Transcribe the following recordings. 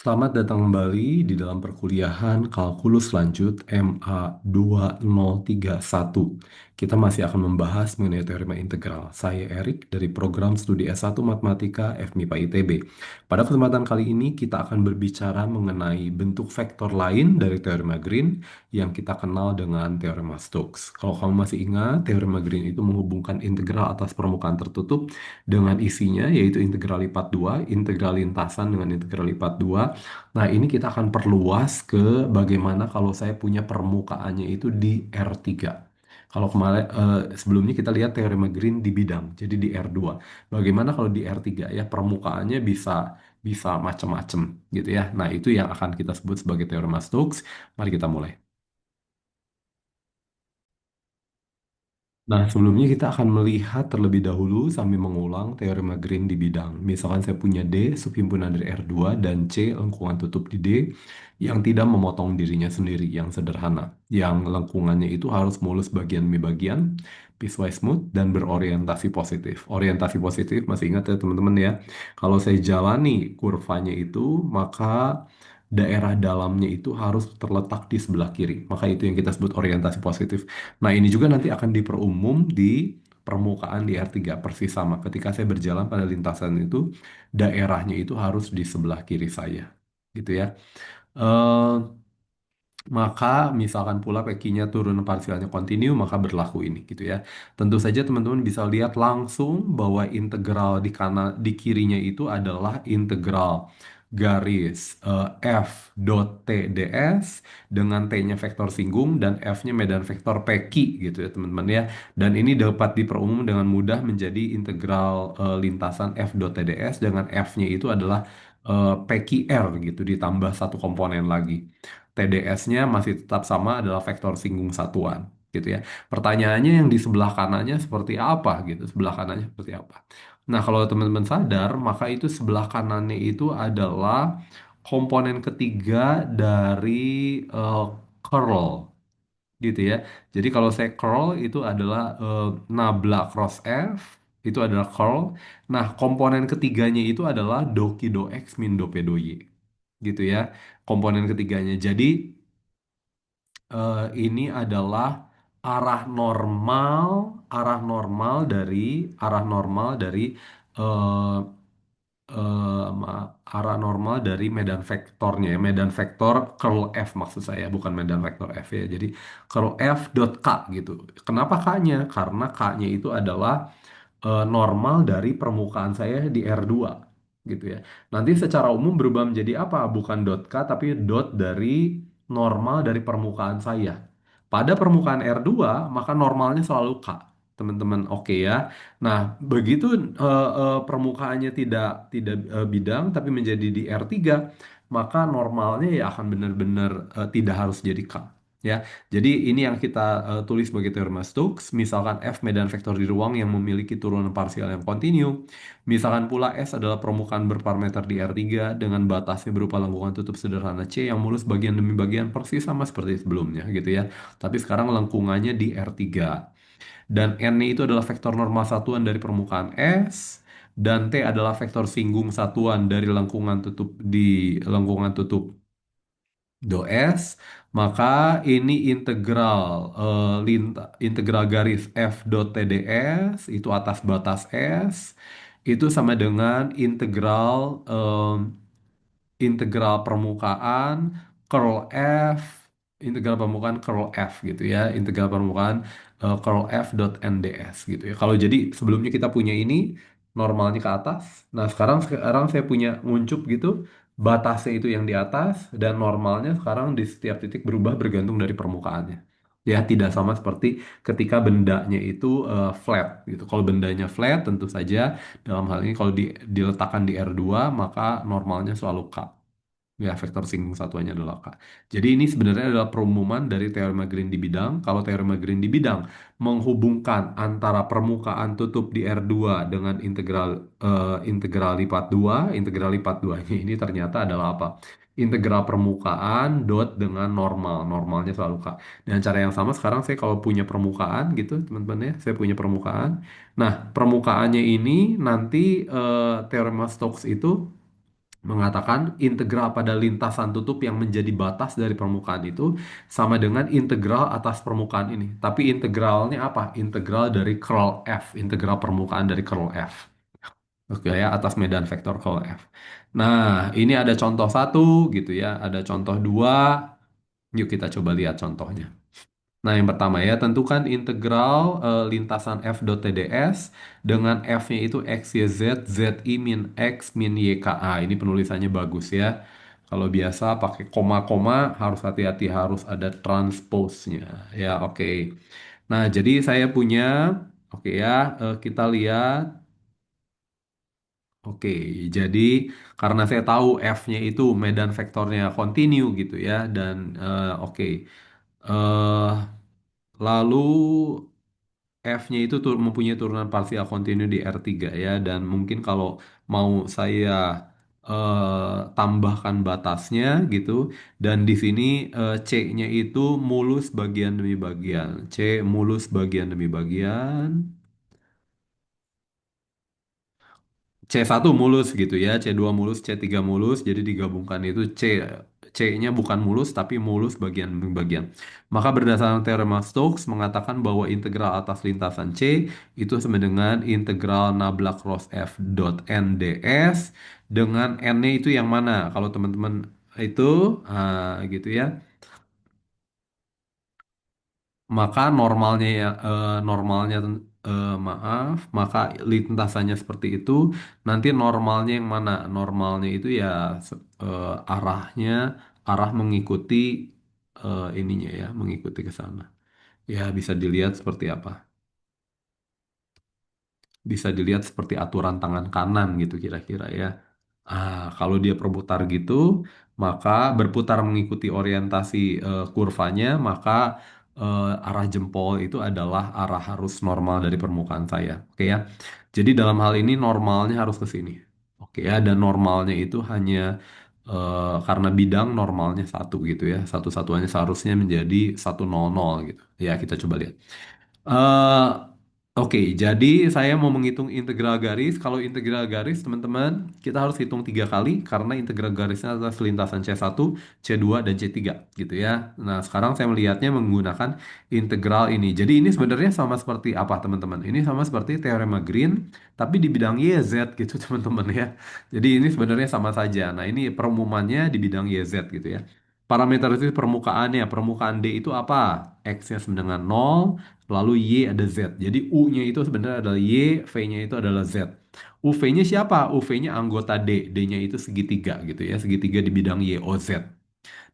Selamat datang kembali di dalam perkuliahan Kalkulus Lanjut MA 2031. Kita masih akan membahas mengenai teorema integral. Saya Erik dari program studi S1 Matematika FMIPA ITB. Pada kesempatan kali ini kita akan berbicara mengenai bentuk vektor lain dari teorema Green yang kita kenal dengan teorema Stokes. Kalau kamu masih ingat, teorema Green itu menghubungkan integral atas permukaan tertutup dengan isinya, yaitu integral lipat 2, integral lintasan dengan integral lipat 2. Nah, ini kita akan perluas ke bagaimana kalau saya punya permukaannya itu di R3. Kalau kemarin sebelumnya kita lihat teorema Green di bidang, jadi di R2. Bagaimana kalau di R3 ya permukaannya bisa bisa macam-macam gitu ya. Nah, itu yang akan kita sebut sebagai teorema Stokes. Mari kita mulai. Nah, sebelumnya kita akan melihat terlebih dahulu sambil mengulang teorema Green di bidang. Misalkan saya punya D, subhimpunan dari R2, dan C, lengkungan tutup di D, yang tidak memotong dirinya sendiri, yang sederhana. Yang lengkungannya itu harus mulus bagian demi bagian, piecewise smooth, dan berorientasi positif. Orientasi positif, masih ingat ya teman-teman ya, kalau saya jalani kurvanya itu, maka daerah dalamnya itu harus terletak di sebelah kiri. Maka itu yang kita sebut orientasi positif. Nah, ini juga nanti akan diperumum di permukaan di R3 persis sama. Ketika saya berjalan pada lintasan itu, daerahnya itu harus di sebelah kiri saya. Gitu ya. Eh, maka misalkan pula PQ-nya turun parsialnya kontinu, maka berlaku ini gitu ya. Tentu saja teman-teman bisa lihat langsung bahwa integral di kanan di kirinya itu adalah integral garis f dot t ds dengan t-nya vektor singgung dan f-nya medan vektor PQ gitu ya teman-teman ya. Dan ini dapat diperumum dengan mudah menjadi integral lintasan f dot t ds dengan f-nya itu adalah PQR gitu ditambah satu komponen lagi. TDS-nya masih tetap sama adalah vektor singgung satuan gitu ya. Pertanyaannya yang di sebelah kanannya seperti apa gitu, sebelah kanannya seperti apa. Nah, kalau teman-teman sadar, maka itu sebelah kanannya itu adalah komponen ketiga dari eh, curl gitu ya. Jadi kalau saya curl itu adalah nabla cross F itu adalah curl. Nah, komponen ketiganya itu adalah doki do X min do P do Y gitu ya. Komponen ketiganya. Jadi ini adalah arah normal, arah normal dari eh, arah normal dari medan vektornya ya. Medan vektor curl F maksud saya, bukan medan vektor F ya. Jadi curl F dot K gitu. Kenapa K-nya? Karena K-nya itu adalah normal dari permukaan saya di R2 gitu ya. Nanti secara umum berubah menjadi apa? Bukan dot K tapi dot dari normal dari permukaan saya. Pada permukaan R2 maka normalnya selalu K. Teman-teman oke ya. Nah, begitu permukaannya tidak bidang tapi menjadi di R3, maka normalnya ya akan benar-benar tidak harus jadi K. Ya, jadi ini yang kita tulis sebagai teorema Stokes. Misalkan F medan vektor di ruang yang memiliki turunan parsial yang kontinu. Misalkan pula S adalah permukaan berparameter di R3 dengan batasnya berupa lengkungan tutup sederhana C yang mulus bagian demi bagian persis sama seperti sebelumnya gitu ya. Tapi sekarang lengkungannya di R3. Dan N itu adalah vektor normal satuan dari permukaan S. Dan T adalah vektor singgung satuan dari lengkungan tutup do S, maka ini integral garis F dot TDS itu atas batas S itu sama dengan integral permukaan curl F, integral permukaan curl F gitu ya, integral permukaan curl F dot NDS gitu ya. Kalau jadi sebelumnya kita punya ini normalnya ke atas, nah sekarang saya punya nguncup gitu, batasnya itu yang di atas dan normalnya sekarang di setiap titik berubah bergantung dari permukaannya. Ya, tidak sama seperti ketika bendanya itu flat gitu. Kalau bendanya flat tentu saja dalam hal ini kalau diletakkan di R2 maka normalnya selalu K. Ya, vektor singgung satuannya adalah K. Jadi ini sebenarnya adalah perumuman dari teorema Green di bidang. Kalau teorema Green di bidang menghubungkan antara permukaan tutup di R2 dengan integral lipat 2, integral lipat 2-nya ini ternyata adalah apa? Integral permukaan dot dengan normal. Normalnya selalu K. Dan cara yang sama sekarang saya kalau punya permukaan gitu, teman-teman ya, saya punya permukaan. Nah, permukaannya ini nanti teorema Stokes itu mengatakan integral pada lintasan tutup yang menjadi batas dari permukaan itu sama dengan integral atas permukaan ini. Tapi integralnya apa? Integral dari curl F, integral permukaan dari curl F. Oke ya, atas medan vektor curl F. Nah, ini ada contoh satu gitu ya, ada contoh dua. Yuk kita coba lihat contohnya. Nah, yang pertama ya, tentukan integral lintasan f dot TDS dengan f-nya itu x, y, z, z i min x min y, k, a. Ini penulisannya bagus ya. Kalau biasa pakai koma-koma harus hati-hati, harus ada transpose-nya. Ya, oke. Nah, jadi saya punya, oke ya, kita lihat. Oke, jadi karena saya tahu f-nya itu medan vektornya kontinu gitu ya, dan oke. eh Lalu F-nya itu mempunyai turunan parsial kontinu di R3 ya, dan mungkin kalau mau saya tambahkan batasnya gitu, dan di sini C-nya itu mulus bagian demi bagian, C mulus bagian demi bagian, C1 mulus gitu ya, C2 mulus, C3 mulus, jadi digabungkan itu C-nya bukan mulus tapi mulus bagian demi bagian. Maka berdasarkan teorema Stokes mengatakan bahwa integral atas lintasan C itu sama dengan integral nabla cross F dot N ds dengan N-nya itu yang mana? Kalau teman-teman itu gitu ya. Maka normalnya ya normalnya maaf, maka lintasannya seperti itu. Nanti normalnya yang mana? Normalnya itu ya arahnya arah mengikuti ininya ya, mengikuti ke sana. Ya bisa dilihat seperti apa. Bisa dilihat seperti aturan tangan kanan gitu kira-kira ya. Kalau dia berputar gitu, maka berputar mengikuti orientasi kurvanya, maka arah jempol itu adalah arah harus normal dari permukaan saya. Oke ya. Jadi dalam hal ini normalnya harus ke sini. Oke ya, dan normalnya itu hanya karena bidang normalnya satu gitu ya. Satu-satuannya seharusnya menjadi 100 gitu. Ya, kita coba lihat. Eh, oke, jadi saya mau menghitung integral garis. Kalau integral garis, teman-teman, kita harus hitung 3 kali karena integral garisnya adalah lintasan C1, C2, dan C3 gitu ya. Nah, sekarang saya melihatnya menggunakan integral ini. Jadi ini sebenarnya sama seperti apa, teman-teman? Ini sama seperti teorema Green, tapi di bidang Y, Z gitu, teman-teman ya. Jadi ini sebenarnya sama saja. Nah, ini perumumannya di bidang Y, Z gitu ya. Parameter itu permukaannya, permukaan D itu apa? X-nya sama dengan 0, lalu Y ada Z. Jadi U-nya itu sebenarnya adalah Y, V-nya itu adalah Z. UV-nya siapa? UV-nya anggota D. D-nya itu segitiga gitu ya. Segitiga di bidang Y, O, Z.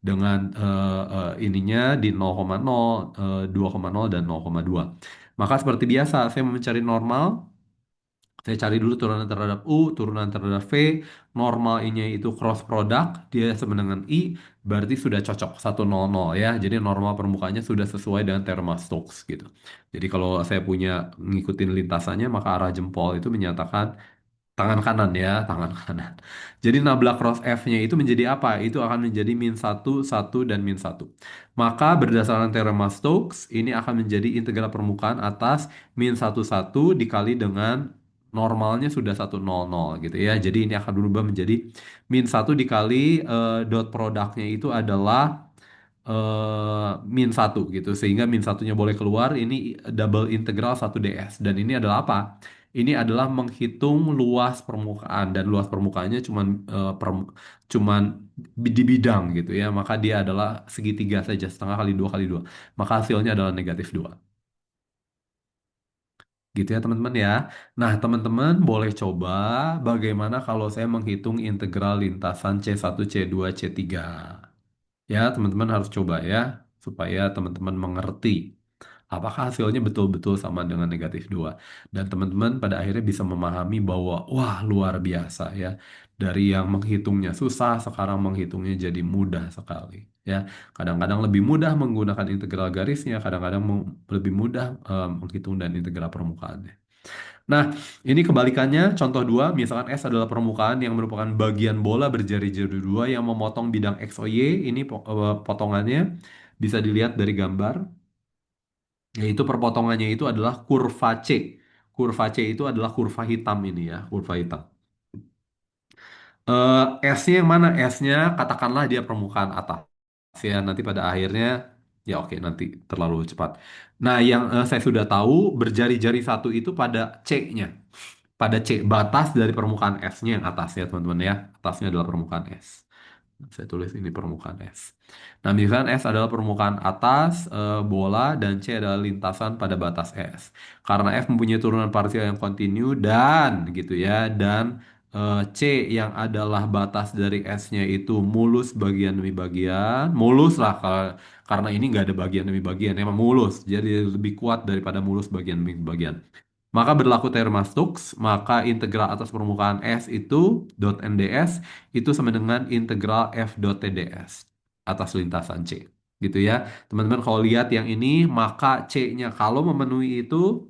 Dengan ininya di 0,0, 2,0, dan 0,2. Maka seperti biasa, saya mau mencari normal. Saya cari dulu turunan terhadap U, turunan terhadap V, normal ini itu cross product, dia sama dengan I, berarti sudah cocok 100 ya. Jadi normal permukaannya sudah sesuai dengan teorema Stokes gitu. Jadi kalau saya punya ngikutin lintasannya, maka arah jempol itu menyatakan tangan kanan ya, tangan kanan. Jadi nabla cross F-nya itu menjadi apa? Itu akan menjadi -1, 1, dan -1. Maka berdasarkan teorema Stokes, ini akan menjadi integral permukaan atas -1, 1 dikali dengan normalnya sudah 100 gitu ya. Jadi ini akan berubah menjadi -1 dikali dot produknya itu adalah -1 gitu, sehingga -1-nya boleh keluar. Ini double integral 1 ds, dan ini adalah apa? Ini adalah menghitung luas permukaan, dan luas permukaannya cuman di bidang gitu ya, maka dia adalah segitiga saja, setengah kali 2 kali 2, maka hasilnya adalah -2 gitu ya teman-teman ya. Nah, teman-teman boleh coba bagaimana kalau saya menghitung integral lintasan C1, C2, C3. Ya, teman-teman harus coba ya, supaya teman-teman mengerti apakah hasilnya betul-betul sama dengan -2. Dan teman-teman pada akhirnya bisa memahami bahwa, wah, luar biasa ya. Dari yang menghitungnya susah, sekarang menghitungnya jadi mudah sekali. Ya, kadang-kadang lebih mudah menggunakan integral garisnya, kadang-kadang lebih mudah menghitung dan integral permukaannya. Nah, ini kebalikannya, contoh dua, misalkan S adalah permukaan yang merupakan bagian bola berjari-jari dua yang memotong bidang X, O, Y. Ini potongannya bisa dilihat dari gambar, yaitu perpotongannya itu adalah kurva C. Kurva C itu adalah kurva hitam ini ya, kurva hitam. S-nya yang mana? S-nya katakanlah dia permukaan atas. Ya, nanti pada akhirnya, ya oke, nanti terlalu cepat. Nah, yang saya sudah tahu, berjari-jari satu itu pada C-nya. Pada C, batas dari permukaan S-nya yang atas ya, teman-teman ya. Atasnya adalah permukaan S. Saya tulis ini permukaan S. Nah, misalkan S adalah permukaan atas bola dan C adalah lintasan pada batas S. Karena F mempunyai turunan parsial yang kontinu dan gitu ya, dan C yang adalah batas dari S-nya itu mulus bagian demi bagian, mulus lah karena ini nggak ada bagian demi bagian, emang mulus, jadi lebih kuat daripada mulus bagian demi bagian. Maka berlaku teorema Stokes, maka integral atas permukaan S itu dot NDS itu sama dengan integral F dot TDS atas lintasan C. Gitu ya. Teman-teman kalau lihat yang ini, maka C-nya kalau memenuhi itu,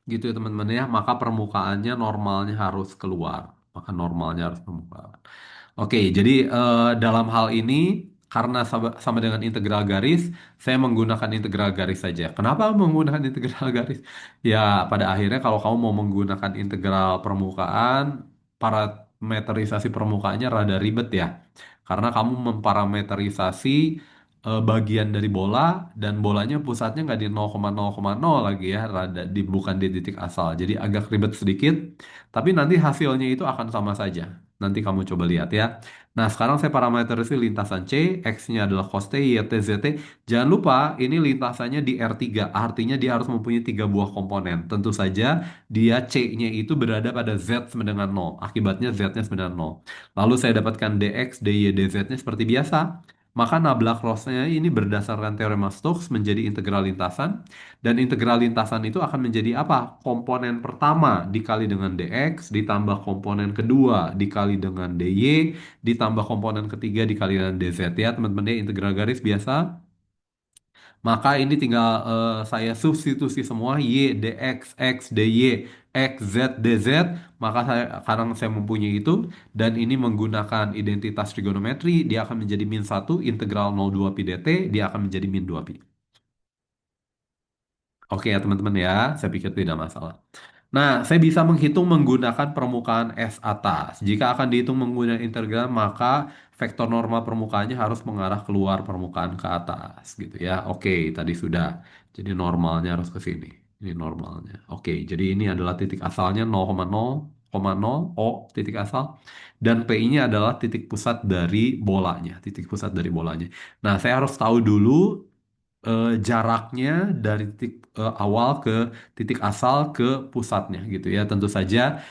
gitu ya teman-teman ya, maka permukaannya normalnya harus keluar. Maka normalnya harus permukaan. Oke, jadi dalam hal ini karena sama dengan integral garis, saya menggunakan integral garis saja. Kenapa menggunakan integral garis? Ya, pada akhirnya kalau kamu mau menggunakan integral permukaan, parameterisasi permukaannya rada ribet ya. Karena kamu memparameterisasi bagian dari bola dan bolanya pusatnya nggak di 0,0,0 lagi ya, rada bukan di titik asal. Jadi agak ribet sedikit, tapi nanti hasilnya itu akan sama saja. Nanti kamu coba lihat ya. Nah, sekarang saya parameterisasi lintasan C, X-nya adalah cos T, Y, T, Z, T. Jangan lupa, ini lintasannya di R3, artinya dia harus mempunyai tiga buah komponen. Tentu saja, dia C-nya itu berada pada Z sama dengan 0. Akibatnya Z-nya sama dengan 0. Lalu saya dapatkan dx, dy, dz-nya seperti biasa. Maka nabla cross-nya ini berdasarkan teorema Stokes menjadi integral lintasan. Dan integral lintasan itu akan menjadi apa? Komponen pertama dikali dengan dx, ditambah komponen kedua dikali dengan dy, ditambah komponen ketiga dikali dengan dz ya teman-teman ya, integral garis biasa. Maka ini tinggal saya substitusi semua y dx, x dy, x z dz. Maka sekarang saya mempunyai itu dan ini menggunakan identitas trigonometri dia akan menjadi min 1 integral 02 pi dt dia akan menjadi min 2 pi. Oke ya teman-teman ya, saya pikir tidak masalah. Nah, saya bisa menghitung menggunakan permukaan S atas. Jika akan dihitung menggunakan integral, maka vektor normal permukaannya harus mengarah keluar permukaan ke atas, gitu ya. Oke, tadi sudah. Jadi normalnya harus ke sini. Ini normalnya. Oke, jadi ini adalah titik asalnya 0,0,0 O titik asal dan PI-nya adalah titik pusat dari bolanya, titik pusat dari bolanya. Nah, saya harus tahu dulu jaraknya dari titik awal ke titik asal ke pusatnya gitu ya. Tentu saja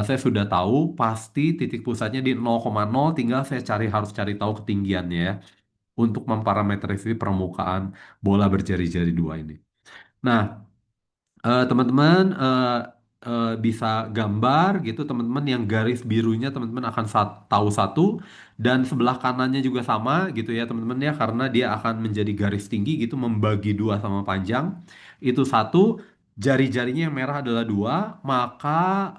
saya sudah tahu pasti titik pusatnya di 0,0 tinggal saya harus cari tahu ketinggiannya ya untuk memparameterisasi permukaan bola berjari-jari dua ini. Nah, teman-teman bisa gambar gitu teman-teman yang garis birunya teman-teman akan tahu satu dan sebelah kanannya juga sama gitu ya teman-teman ya karena dia akan menjadi garis tinggi gitu membagi dua sama panjang itu satu jari-jarinya yang merah adalah dua maka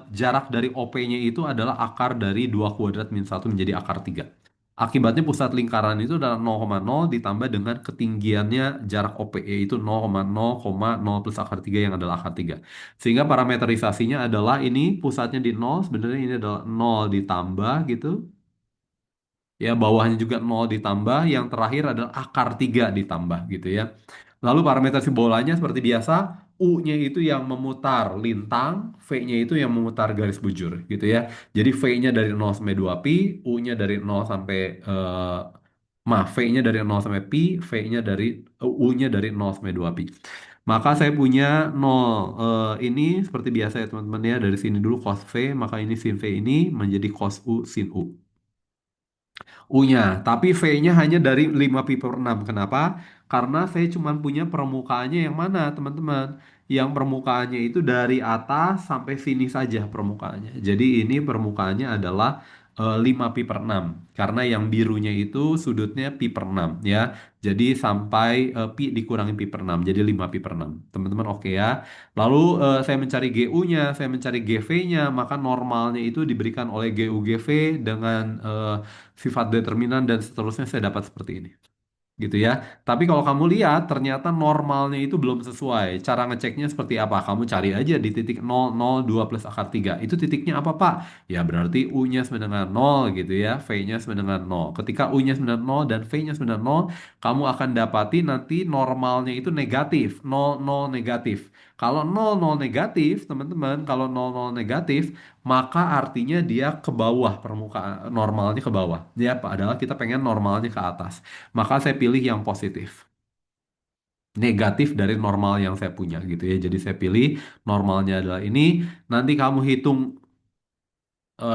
jarak dari OP-nya itu adalah akar dari 2 kuadrat min satu menjadi akar 3. Akibatnya pusat lingkaran itu adalah 0,0 ditambah dengan ketinggiannya jarak OP yaitu 0,0,0 plus akar 3 yang adalah akar 3. Sehingga parameterisasinya adalah ini pusatnya di 0, sebenarnya ini adalah 0 ditambah gitu. Ya, bawahnya juga 0 ditambah, yang terakhir adalah akar 3 ditambah gitu ya. Lalu parameter bolanya seperti biasa, U-nya itu yang memutar lintang, V-nya itu yang memutar garis bujur gitu ya. Jadi V-nya dari 0 sampai 2 pi, U-nya dari 0 sampai V-nya dari 0 sampai pi, V-nya dari U-nya dari 0 sampai 2 pi. Maka saya punya 0 ini seperti biasa ya teman-teman ya, dari sini dulu cos V, maka ini sin V ini menjadi cos U sin U. U-nya, tapi V-nya hanya dari 5 pi per 6. Kenapa? Karena saya cuma punya permukaannya yang mana, teman-teman? Yang permukaannya itu dari atas sampai sini saja permukaannya. Jadi ini permukaannya adalah 5 pi per 6. Karena yang birunya itu sudutnya pi per 6 ya. Jadi sampai pi dikurangi pi per 6. Jadi 5 pi per 6. Teman-teman oke ya. Lalu saya mencari GU-nya, saya mencari GV-nya, maka normalnya itu diberikan oleh GU GV dengan sifat determinan dan seterusnya saya dapat seperti ini. gitu ya. Tapi kalau kamu lihat ternyata normalnya itu belum sesuai. Cara ngeceknya seperti apa? Kamu cari aja di titik 002 plus akar 3. Itu titiknya apa, Pak? Ya berarti U-nya sama dengan 0 gitu ya. V-nya sama dengan 0. Ketika U-nya sama dengan 0 dan V-nya sama dengan 0, kamu akan dapati nanti normalnya itu negatif. 0, 0 negatif. Kalau 0, 0 negatif, teman-teman, kalau 0, 0 negatif, maka artinya dia ke bawah permukaan normalnya ke bawah. Ya, padahal kita pengen normalnya ke atas. Maka saya pilih yang positif. Negatif dari normal yang saya punya gitu ya. Jadi saya pilih normalnya adalah ini. Nanti kamu hitung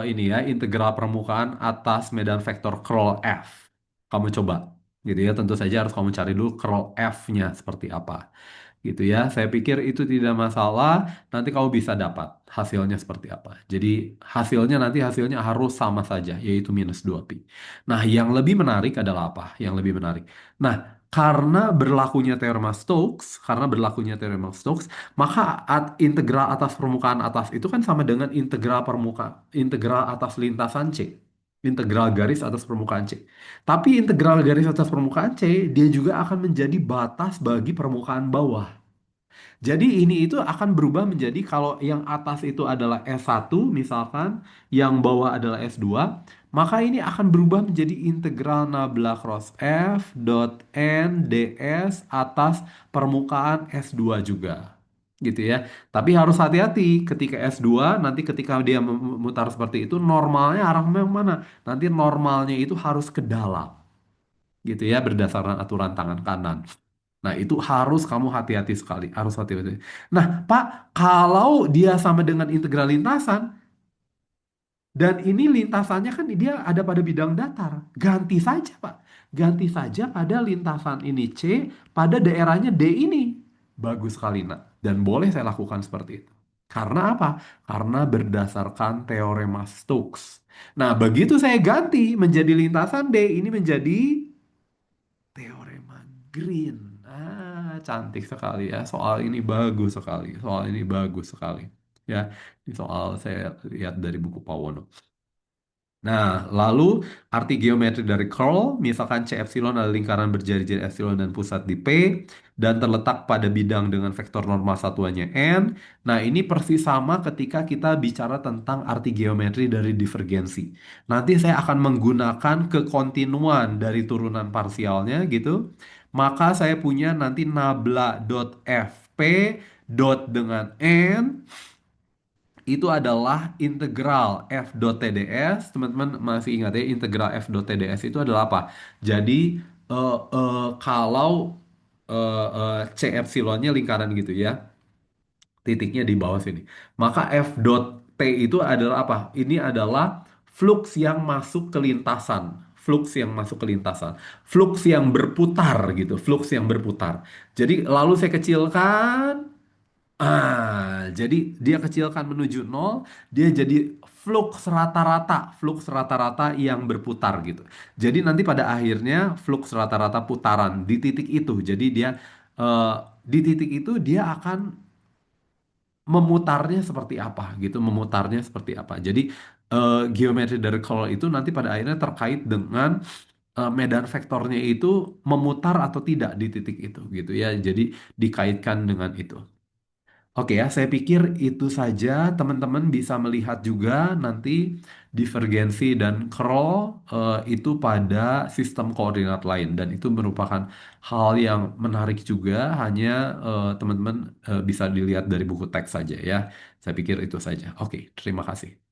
ini ya, integral permukaan atas medan vektor curl F. Kamu coba gitu ya. Tentu saja harus kamu cari dulu curl F-nya seperti apa gitu ya. Saya pikir itu tidak masalah. Nanti kamu bisa dapat hasilnya seperti apa. Jadi hasilnya harus sama saja, yaitu minus 2pi. Nah, yang lebih menarik adalah apa? Yang lebih menarik. Nah, karena berlakunya teorema Stokes, maka integral atas permukaan atas itu kan sama dengan integral atas lintasan C. Integral garis atas permukaan C. Tapi integral garis atas permukaan C, dia juga akan menjadi batas bagi permukaan bawah. Jadi ini itu akan berubah menjadi kalau yang atas itu adalah S1 misalkan, yang bawah adalah S2, maka ini akan berubah menjadi integral nabla cross F dot N ds atas permukaan S2 juga. Gitu ya. Tapi harus hati-hati ketika S2 nanti ketika dia memutar seperti itu normalnya arah mana? Nanti normalnya itu harus ke dalam gitu ya berdasarkan aturan tangan kanan. Nah, itu harus kamu hati-hati sekali, harus hati-hati. Nah, Pak, kalau dia sama dengan integral lintasan, dan ini lintasannya kan dia ada pada bidang datar, ganti saja, Pak. Ganti saja pada lintasan ini C, pada daerahnya D ini. Bagus sekali, nak. Dan boleh saya lakukan seperti itu. Karena apa? Karena berdasarkan teorema Stokes. Nah, begitu saya ganti menjadi lintasan D, ini menjadi Teorema Green. Cantik sekali ya. Soal ini bagus sekali. Soal ini bagus sekali. Ya, ini soal saya lihat dari buku Pawono. Nah, lalu arti geometri dari curl, misalkan C epsilon adalah lingkaran berjari-jari epsilon dan pusat di P, dan terletak pada bidang dengan vektor normal satuannya N. Nah, ini persis sama ketika kita bicara tentang arti geometri dari divergensi. Nanti saya akan menggunakan kekontinuan dari turunan parsialnya gitu. Maka saya punya nanti nabla dot fp dot dengan N itu adalah integral f dot TDS. Teman-teman masih ingat ya, integral f dot TDS itu adalah apa? Jadi kalau C epsilonnya lingkaran gitu ya, titiknya di bawah sini. Maka f dot T itu adalah apa? Ini adalah flux yang masuk ke lintasan. Flux yang masuk ke lintasan. Flux yang berputar gitu. Flux yang berputar. Jadi lalu saya kecilkan. Jadi dia kecilkan menuju nol, dia jadi flux rata-rata yang berputar gitu. Jadi nanti pada akhirnya flux rata-rata putaran di titik itu. Jadi dia eh, di titik itu dia akan memutarnya seperti apa gitu, memutarnya seperti apa. Jadi geometri dari curl itu nanti pada akhirnya terkait dengan medan vektornya itu memutar atau tidak di titik itu gitu ya. Jadi dikaitkan dengan itu. Oke ya, saya pikir itu saja. Teman-teman bisa melihat juga nanti divergensi dan curl itu pada sistem koordinat lain dan itu merupakan hal yang menarik juga. Hanya teman-teman bisa dilihat dari buku teks saja ya. Saya pikir itu saja. Oke, terima kasih.